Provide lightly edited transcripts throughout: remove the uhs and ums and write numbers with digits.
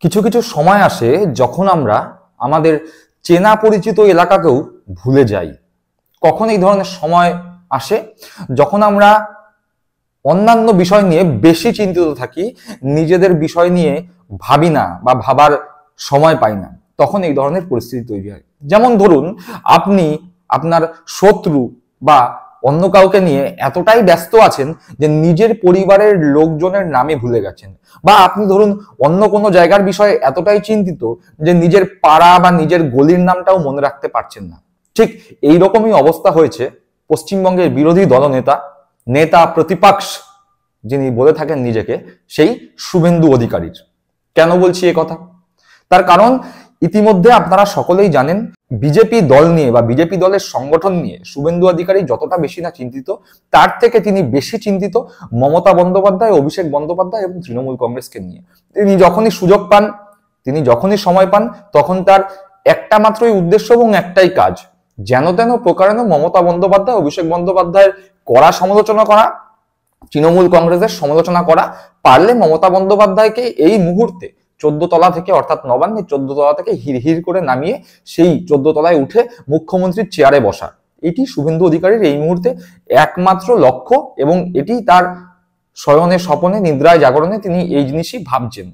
কিছু কিছু সময় আসে যখন আমরা আমাদের চেনা পরিচিত এলাকাকেও ভুলে যাই। কখন এই ধরনের সময় আসে? যখন আমরা অন্যান্য বিষয় নিয়ে বেশি চিন্তিত থাকি, নিজেদের বিষয় নিয়ে ভাবি না বা ভাবার সময় পাই না, তখন এই ধরনের পরিস্থিতি তৈরি হয়। যেমন ধরুন, আপনি আপনার শত্রু বা অন্য কাউকে নিয়ে এতটাই ব্যস্ত আছেন যে নিজের পরিবারের লোকজনের নামে ভুলে গেছেন, বা আপনি ধরুন অন্য কোনো জায়গার বিষয়ে এতটাই চিন্তিত যে নিজের পাড়া বা নিজের গলির নামটাও মনে রাখতে পারছেন না। ঠিক এইরকমই অবস্থা হয়েছে পশ্চিমবঙ্গের বিরোধী দলনেতা, নেতা প্রতিপক্ষ যিনি বলে থাকেন নিজেকে, সেই শুভেন্দু অধিকারীর। কেন বলছি এ কথা? তার কারণ ইতিমধ্যে আপনারা সকলেই জানেন, বিজেপি দল নিয়ে বা বিজেপি দলের সংগঠন নিয়ে শুভেন্দু অধিকারী যতটা বেশি না চিন্তিত, তার থেকে তিনি বেশি চিন্তিত মমতা বন্দ্যোপাধ্যায়, অভিষেক বন্দ্যোপাধ্যায় এবং তৃণমূল কংগ্রেসকে নিয়ে। তিনি যখনই সুযোগ পান, তিনি যখনই সময় পান, তখন তার একটা মাত্রই উদ্দেশ্য এবং একটাই কাজ, যেন তেন প্রকারেণ মমতা বন্দ্যোপাধ্যায়, অভিষেক বন্দ্যোপাধ্যায়ের কড়া সমালোচনা করা, তৃণমূল কংগ্রেসের সমালোচনা করা, পারলে মমতা বন্দ্যোপাধ্যায়কে এই মুহূর্তে 14 তলা থেকে, অর্থাৎ নবান্নের 14 তলা থেকে হিড় করে নামিয়ে সেই 14 তলায় উঠে মুখ্যমন্ত্রীর চেয়ারে বসা। এটি শুভেন্দু অধিকারীর এই মুহূর্তে একমাত্র লক্ষ্য, এবং এটি তার শয়নে স্বপনে নিদ্রায় জাগরণে তিনি এই জিনিসই ভাবছেন।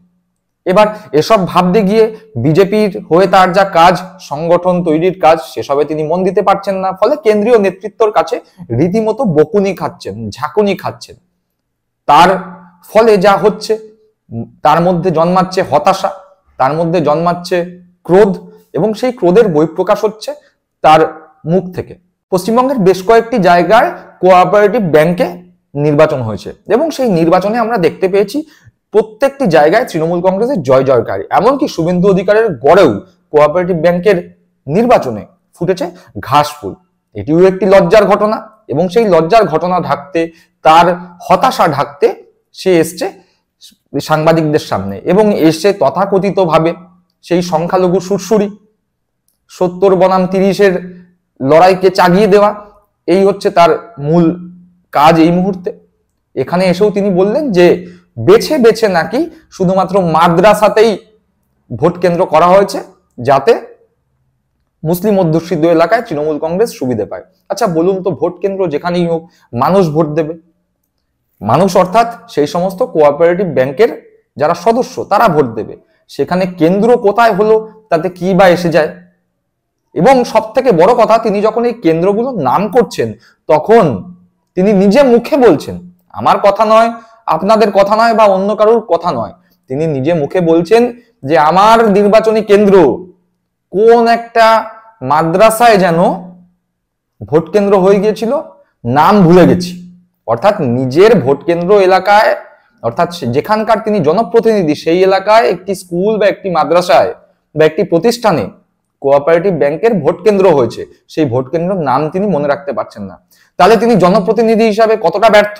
এবার এসব ভাবতে গিয়ে বিজেপির হয়ে তার যা কাজ, সংগঠন তৈরির কাজ, সেসবে তিনি মন দিতে পারছেন না। ফলে কেন্দ্রীয় নেতৃত্বর কাছে রীতিমতো বকুনি খাচ্ছেন, ঝাঁকুনি খাচ্ছেন। তার ফলে যা হচ্ছে, তার মধ্যে জন্মাচ্ছে হতাশা, তার মধ্যে জন্মাচ্ছে ক্রোধ, এবং সেই ক্রোধের বহিঃপ্রকাশ হচ্ছে তার মুখ থেকে। পশ্চিমবঙ্গের বেশ কয়েকটি জায়গায় কোঅপারেটিভ ব্যাংকে নির্বাচন হয়েছে, এবং সেই নির্বাচনে আমরা দেখতে পেয়েছি প্রত্যেকটি জায়গায় তৃণমূল কংগ্রেসের জয় জয়কারী। এমনকি শুভেন্দু অধিকারের গড়েও কোঅপারেটিভ ব্যাংকের নির্বাচনে ফুটেছে ঘাস ফুল। এটিও একটি লজ্জার ঘটনা, এবং সেই লজ্জার ঘটনা ঢাকতে, তার হতাশা ঢাকতে সে এসছে সাংবাদিকদের সামনে, এবং এসে তথাকথিত ভাবে সেই সংখ্যালঘু সুরসুরি 70 বনাম 30-এর লড়াইকে চাগিয়ে দেওয়া, এই হচ্ছে তার মূল কাজ এই মুহূর্তে। এখানে এসেও তিনি বললেন যে বেছে বেছে নাকি শুধুমাত্র মাদ্রাসাতেই ভোট কেন্দ্র করা হয়েছে, যাতে মুসলিম অধ্যুষিত এলাকায় তৃণমূল কংগ্রেস সুবিধে পায়। আচ্ছা বলুন তো, ভোট কেন্দ্র যেখানেই হোক মানুষ ভোট দেবে। মানুষ অর্থাৎ সেই সমস্ত কোঅপারেটিভ ব্যাংকের যারা সদস্য, তারা ভোট দেবে। সেখানে কেন্দ্র কোথায় হলো তাতে কি বা এসে যায়? এবং সব থেকে বড় কথা, তিনি যখন এই কেন্দ্রগুলোর নাম করছেন, তখন তিনি নিজে মুখে বলছেন, আমার কথা নয়, আপনাদের কথা নয়, বা অন্য কারোর কথা নয়, তিনি নিজে মুখে বলছেন যে আমার নির্বাচনী কেন্দ্র কোন একটা মাদ্রাসায় যেন ভোট কেন্দ্র হয়ে গিয়েছিল, নাম ভুলে গেছি। অর্থাৎ নিজের ভোট কেন্দ্র এলাকায়, অর্থাৎ যেখানকার তিনি জনপ্রতিনিধি, সেই এলাকায় একটি স্কুল বা একটি মাদ্রাসায় বা একটি প্রতিষ্ঠানে কোঅপারেটিভ ব্যাংকের ভোট কেন্দ্র হয়েছে, সেই ভোট কেন্দ্রের নাম তিনি মনে রাখতে পারছেন না। তাহলে তিনি জনপ্রতিনিধি হিসাবে কতটা ব্যর্থ,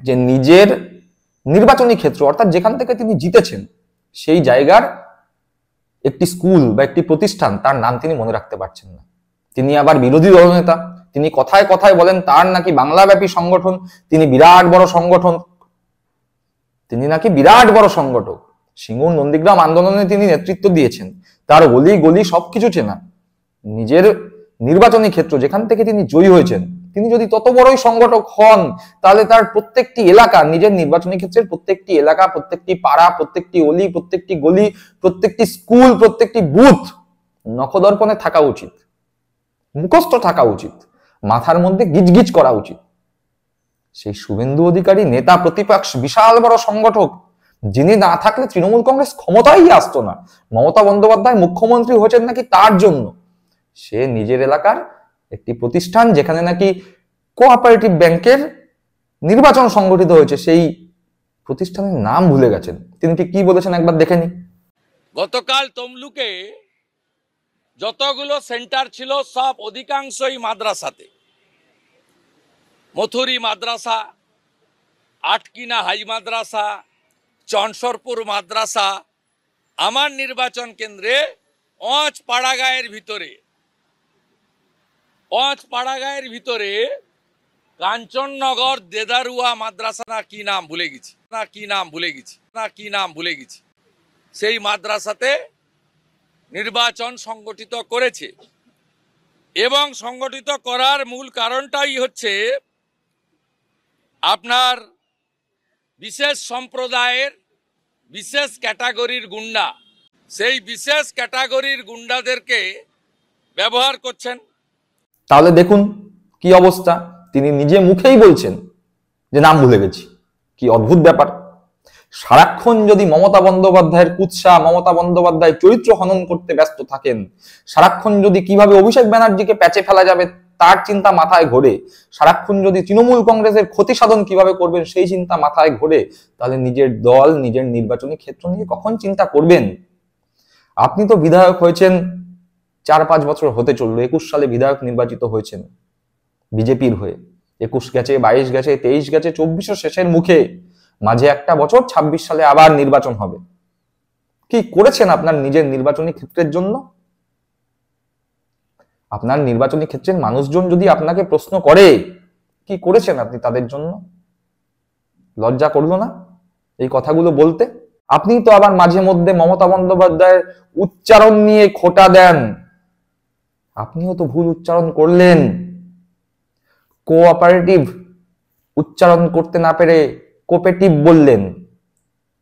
যে নিজের নির্বাচনী ক্ষেত্র, অর্থাৎ যেখান থেকে তিনি জিতেছেন, সেই জায়গার একটি স্কুল বা একটি প্রতিষ্ঠান, তার নাম তিনি মনে রাখতে পারছেন না। তিনি আবার বিরোধী দলনেতা, তিনি কথায় কথায় বলেন তার নাকি বাংলাব্যাপী সংগঠন, তিনি বিরাট বড় সংগঠন, তিনি নাকি বিরাট বড় সংগঠক। সিঙ্গুর নন্দীগ্রাম আন্দোলনে তিনি নেতৃত্ব দিয়েছেন, তার গলি গলি সবকিছু চেনা। নিজের নির্বাচনী ক্ষেত্র যেখান থেকে তিনি জয়ী হয়েছেন, তিনি যদি তত বড়ই সংগঠক হন, তাহলে তার প্রত্যেকটি এলাকা, নিজের নির্বাচনী ক্ষেত্রের প্রত্যেকটি এলাকা, প্রত্যেকটি পাড়া, প্রত্যেকটি অলি, প্রত্যেকটি গলি, প্রত্যেকটি স্কুল, প্রত্যেকটি বুথ নখদর্পণে থাকা উচিত, মুখস্থ থাকা উচিত, মাথার মধ্যে গিজগিজ করা উচিত। সেই শুভেন্দু অধিকারী নেতা প্রতিপক্ষ, বিশাল বড় সংগঠক, যিনি না থাকলে তৃণমূল কংগ্রেস ক্ষমতায় আসতো না। মমতা বন্দ্যোপাধ্যায় মুখ্যমন্ত্রী হয়েছেন নাকি তার জন্য। সে নিজের এলাকার একটি প্রতিষ্ঠান, যেখানে নাকি কোঅপারেটিভ ব্যাংকের নির্বাচন সংগঠিত হয়েছে, সেই প্রতিষ্ঠানের নাম ভুলে গেছেন। তিনি ঠিক কি বলেছেন একবার দেখে নি। গতকাল তমলুকে যতগুলো সেন্টার ছিল, সব অধিকাংশই মাদ্রাসাতে। মথুরি মাদ্রাসা, আটকিনা হাই মাদ্রাসা, চনসরপুর মাদ্রাসা। আমার নির্বাচন কেন্দ্রে পাড়াগাঁয়ের ভিতরে কাঞ্চননগর দেদারুয়া মাদ্রাসা, না কি নাম ভুলে গেছি। সেই মাদ্রাসাতে নির্বাচন সংগঠিত করেছে এবং সংগঠিত করার মূল কারণটাই হচ্ছে আপনার বিশেষ সম্প্রদায়ের বিশেষ ক্যাটাগরির গুন্ডা, সেই বিশেষ ক্যাটাগরির গুন্ডাদেরকে ব্যবহার করছেন। তাহলে দেখুন কি অবস্থা, তিনি নিজে মুখেই বলছেন যে নাম ভুলে গেছি। কি অদ্ভুত ব্যাপার! সারাক্ষণ যদি মমতা বন্দ্যোপাধ্যায়ের কুৎসা, মমতা বন্দ্যোপাধ্যায় চরিত্র হনন করতে ব্যস্ত থাকেন, সারাক্ষণ যদি কিভাবে অভিষেক ব্যানার্জিকে প্যাচে ফেলা যাবে তার চিন্তা মাথায় ঘোরে, সারাক্ষণ যদি তৃণমূল কংগ্রেসের ক্ষতি সাধন কিভাবে করবেন সেই চিন্তা মাথায় ঘোরে, তাহলে নিজের দল, নিজের নির্বাচনী ক্ষেত্র নিয়ে কখন চিন্তা করবেন? আপনি তো বিধায়ক হয়েছেন 4-5 বছর হতে চললো, 21 সালে বিধায়ক নির্বাচিত হয়েছেন বিজেপির হয়ে। 21 গেছে, 22 গেছে, 23 গেছে, 24 শেষের মুখে, মাঝে একটা বছর 26 সালে আবার নির্বাচন হবে। কি করেছেন আপনার নিজের নির্বাচনী ক্ষেত্রের জন্য? আপনার নির্বাচনী ক্ষেত্রের মানুষজন যদি আপনাকে প্রশ্ন করে কি করেছেন আপনি তাদের জন্য, লজ্জা করলো না এই কথাগুলো বলতে? আপনি তো আবার মাঝে মধ্যে মমতা বন্দ্যোপাধ্যায়ের উচ্চারণ নিয়ে খোঁটা দেন। আপনিও তো ভুল উচ্চারণ করলেন, কোঅপারেটিভ উচ্চারণ করতে না পেরে কোপেটিভ বললেন।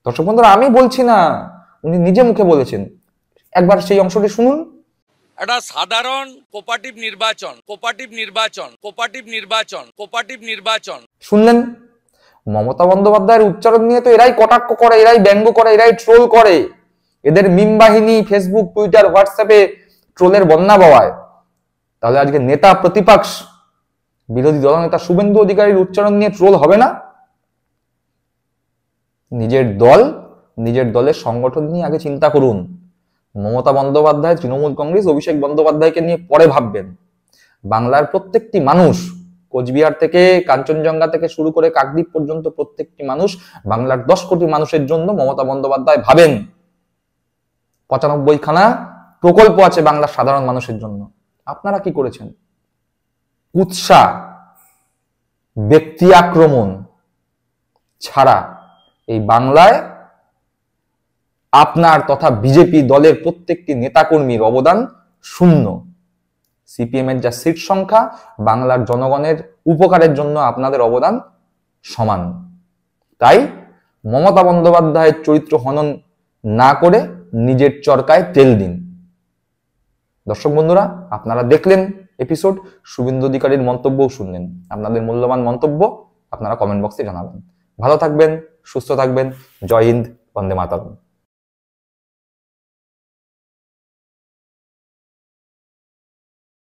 দর্শক বন্ধুরা, আমি বলছি না, উনি নিজে মুখে বলেছেন। একবার সেই অংশটি শুনুন। একটা সাধারণ কোপারেটিভ নির্বাচন, কোপারেটিভ নির্বাচন, কোপারেটিভ নির্বাচন, কোপারেটিভ নির্বাচন। শুনলেন? মমতা বন্দ্যোপাধ্যায়ের উচ্চারণ নিয়ে তো এরাই কটাক্ষ করে, এরাই ব্যঙ্গ করে, এরাই ট্রোল করে। এদের মিম বাহিনী ফেসবুক, টুইটার, হোয়াটসঅ্যাপে ট্রোলের বন্যা বওয়ায়। তাহলে আজকে নেতা প্রতিপক্ষ বিরোধী দলনেতা শুভেন্দু অধিকারীর উচ্চারণ নিয়ে ট্রোল হবে না? নিজের দল, নিজের দলের সংগঠন নিয়ে আগে চিন্তা করুন। মমতা বন্দ্যোপাধ্যায়, তৃণমূল কংগ্রেস, অভিষেক বন্দ্যোপাধ্যায়কে নিয়ে পরে ভাববেন। বাংলার প্রত্যেকটি মানুষ, কোচবিহার থেকে কাঞ্চনজঙ্ঘা থেকে শুরু করে কাকদ্বীপ পর্যন্ত প্রত্যেকটি মানুষ, বাংলার 10 কোটি মানুষের জন্য মমতা বন্দ্যোপাধ্যায় ভাবেন। 95খানা প্রকল্প আছে বাংলার সাধারণ মানুষের জন্য। আপনারা কি করেছেন? কুৎসা, ব্যক্তি আক্রমণ ছাড়া এই বাংলায় আপনার তথা বিজেপি দলের প্রত্যেকটি নেতাকর্মীর অবদান শূন্য। সিপিএম এর যা সিট সংখ্যা, বাংলার জনগণের উপকারের জন্য আপনাদের অবদান সমান। তাই মমতা বন্দ্যোপাধ্যায়ের চরিত্র হনন না করে নিজের চরকায় তেল দিন। দর্শক বন্ধুরা, আপনারা দেখলেন এপিসোড, শুভেন্দু অধিকারীর মন্তব্যও শুনলেন। আপনাদের মূল্যবান মন্তব্য আপনারা কমেন্ট বক্সে জানাবেন। ভালো থাকবেন, সুস্থ থাকবেন। জয় হিন্দ, বন্দে মাতরম।